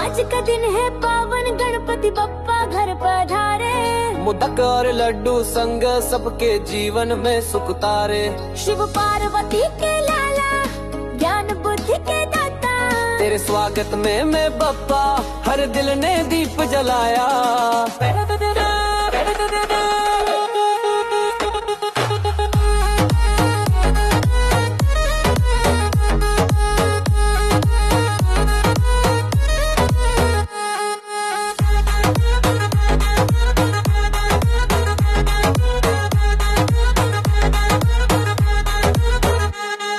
आज का दिन है पावन, गणपति बप्पा घर पधारे। मोदक और लड्डू संग सबके जीवन में सुख तारे। शिव पार्वती के लाला, ज्ञान बुद्धि के दाता, तेरे स्वागत में मैं बप्पा, हर दिल ने दीप जलाया।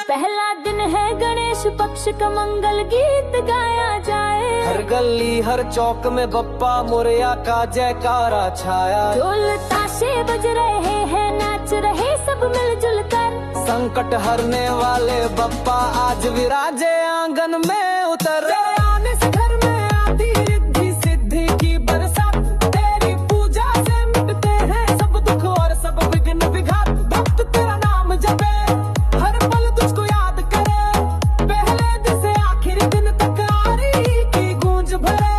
पहला दिन है गणेश पक्ष का, मंगल गीत गाया जाए। हर गली हर चौक में बप्पा मोरया का जयकारा छाया। ढोल ताशे बज रहे हैं, नाच रहे सब मिलजुल कर। संकट हरने वाले बप्पा आज विराजे आंगन में उतर। आने से घर में आती रिद्धि सिद्धि की बरसात, तेरी पूजा से मिटते हैं सब दुख और सब विघ्न विघात। भक्त तेरा नाम जपे, हर पल तुझको याद करे, पहले दिन से आखिरी दिन तक आरती की गूंज भरे।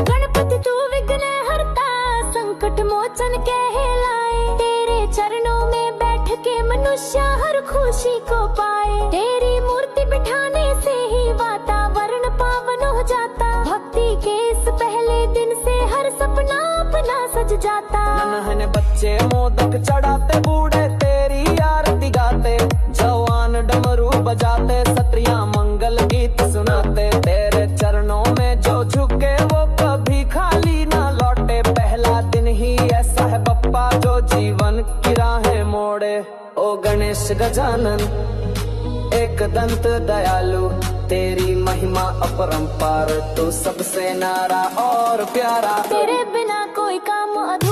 गणपति तू विघ्न हरता, संकट मोचन कहलाए। तेरे चरणों में बैठ के मनुष्य हर खुशी को पाए। तेरी मूर्ति बिठाने से ही वातावरण पावन हो जाता। भक्ति के इस पहले दिन से हर सपना अपना सज जाता। नन्हे बच्चे मोदक चढ़ाते, बूढ़े तेरी आरती गाते, जवान डमरू बजाते, सत्रियां मंगल गीत सुनाते। तेरे चरणों में जो झुके वो कभी खाली ना लौटे। पहला दिन ही ऐसा है बप्पा जो जीवन की राहें मोड़े। ओ गणेश गजानन एक दंत दयालु, तेरी महिमा अपरंपार, तू सबसे नारा और प्यारा। तेरे बिना कोई काम अधूरा।